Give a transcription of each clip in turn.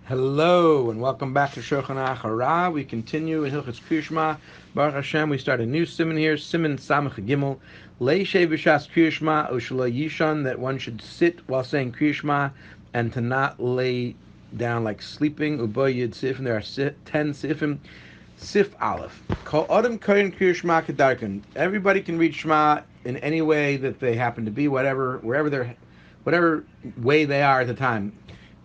Hello and welcome back to Shulchan HaRav. We continue in Hilchos Shema. Baruch Hashem, we start a new Siman here, Siman Samech Gimel. Leishe b'shas Shema u'shelo yishan, that one should sit while saying Shema and to not lay down like sleeping. Ubo yid sifim, there are 10 sifim. Sif Aleph. Kol Adam Kohen Shema Kedarkan. Everybody can read Shema in any way that they happen to be, whatever way they are at the time.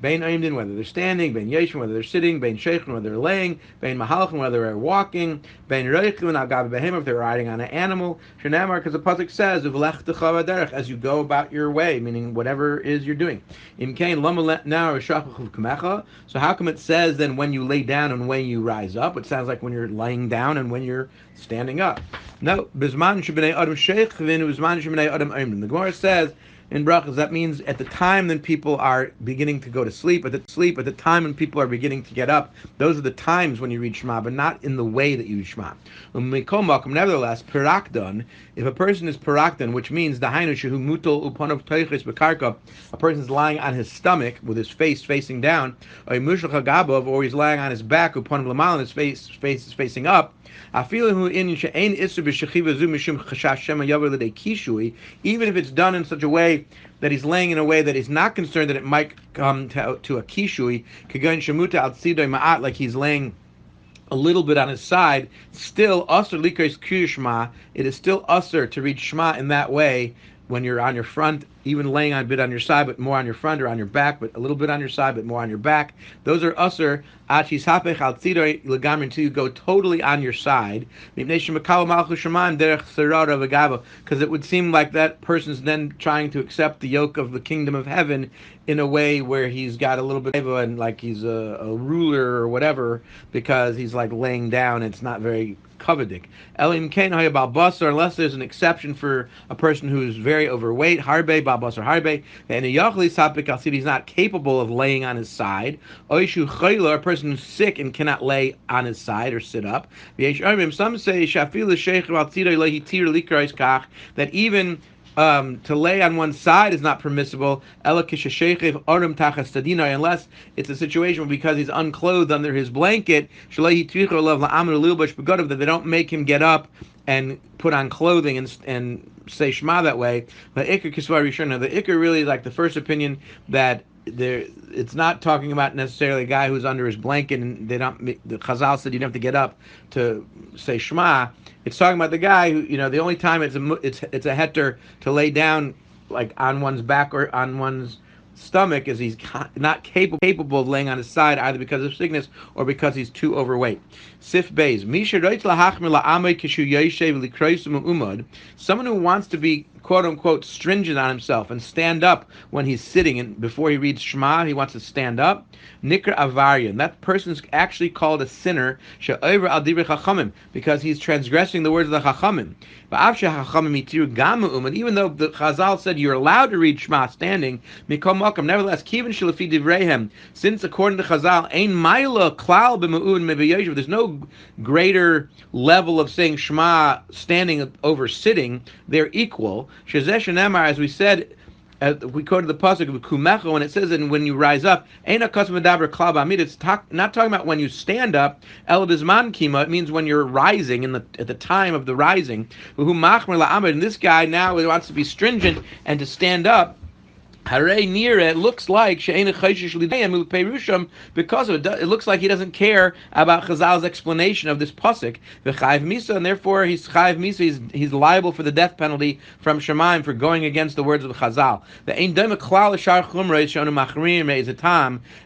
Bein Oimdin, whether they're standing, Bein Yeshim, whether they're sitting, Bein Sheikhin, whether they're laying, Bein Mahalchim, whether they're walking, Bein Reichim, Al Gav Behim, if they're riding on an animal. Shenamar, because the pasuk says, Uvlech Techav Derech, as you go about your way, meaning whatever it is you're doing. Im Kain Lama Now Reshachach Kamecha. So how come it says then when you lay down and when you rise up? It sounds like when you're laying down and when you're standing up. No, Bizman Shebnei Adam Sheikh, Vinu Bizman Shebnei Adam Oimdin. The Gemara says in brachas, that means at the time then people are beginning to go to sleep, at the time when people are beginning to get up, those are the times when you read Shema, but not in the way that you read Shema. Nevertheless, pirakdan, if a person is pirakdan, which means dahainu shehu mutal upanov teiches bekarka, a person is lying on his stomach with his face facing down, or he's lying on his back upanov lamal, and his face is facing up. Even if it's done in such a way that he's laying in a way that he's not concerned that it might come to a kishui, like he's laying a little bit on his side, still usher likos Shema. It is still usher to read Shema in that way when you're on your front, even laying a bit on your side, but more on your front, or on your back, but a little bit on your side, but more on your back. Those are usher until you go totally on your side, because it would seem like that person's then trying to accept the yoke of the kingdom of heaven in a way where he's got a little bit of and like he's a ruler or whatever, because he's like laying down. It's not very kavadik. Unless there's an exception for a person who is very overweight, harbe babas or harbe, and he's not capable of laying on his side. Oishu chayla, a person who's sick and cannot lay on his side or sit up. Some say that even to lay on one side is not permissible, unless it's a situation where because he's unclothed under his blanket, that they don't make him get up and put on clothing and say Shema that way. The Iker really, like the first opinion, that it's not talking about necessarily a guy who's under his blanket, and the Chazal said you don't have to get up to say Shema. It's talking about the guy who, the only time it's a heter to lay down like on one's back or on one's stomach is he's not capable of laying on his side, either because of sickness or because he's too overweight. Sif Beis. Someone who wants to be quote unquote stringent on himself and stand up when he's sitting, and before he reads Shema he wants to stand up. Nikra Avarian. That person is actually called a sinner, because he's transgressing the words of the Chachamim. Even though the Chazal said you're allowed to read Shema standing, nevertheless, since according to Chazal, there's no greater level of saying Shema standing over sitting, they're equal. As we said, we quoted the pasuk of Kumecha when it says that when you rise up, it's not talking about when you stand up. It means when you're rising at the time of the rising. And this guy now wants to be stringent and to stand up. It looks like because of it looks like he doesn't care about Chazal's explanation of this pasuk, and therefore he's chayiv misa. He's liable for the death penalty from Shemaim for going against the words of the Chazal.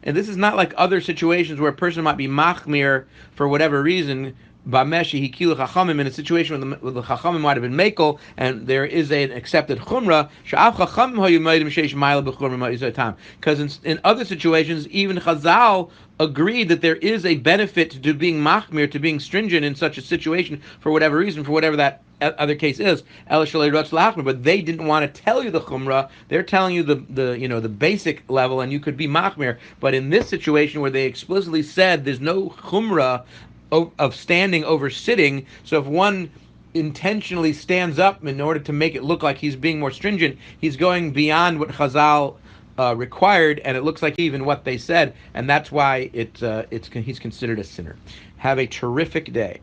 And this is not like other situations where a person might be machmir for whatever reason. In a situation where the Chachamim might have been mekel, and there is an accepted chumrah, because in other situations, even Chazal agreed that there is a benefit to being machmir, to being stringent in such a situation for whatever reason, for whatever that other case is. But they didn't want to tell you the chumrah. They're telling you the basic level, and you could be machmir. But in this situation where they explicitly said there's no chumrah of standing over sitting, so if one intentionally stands up in order to make it look like he's being more stringent, he's going beyond what Chazal required, and it looks like even what they said, and that's why he's considered a sinner. Have a terrific day.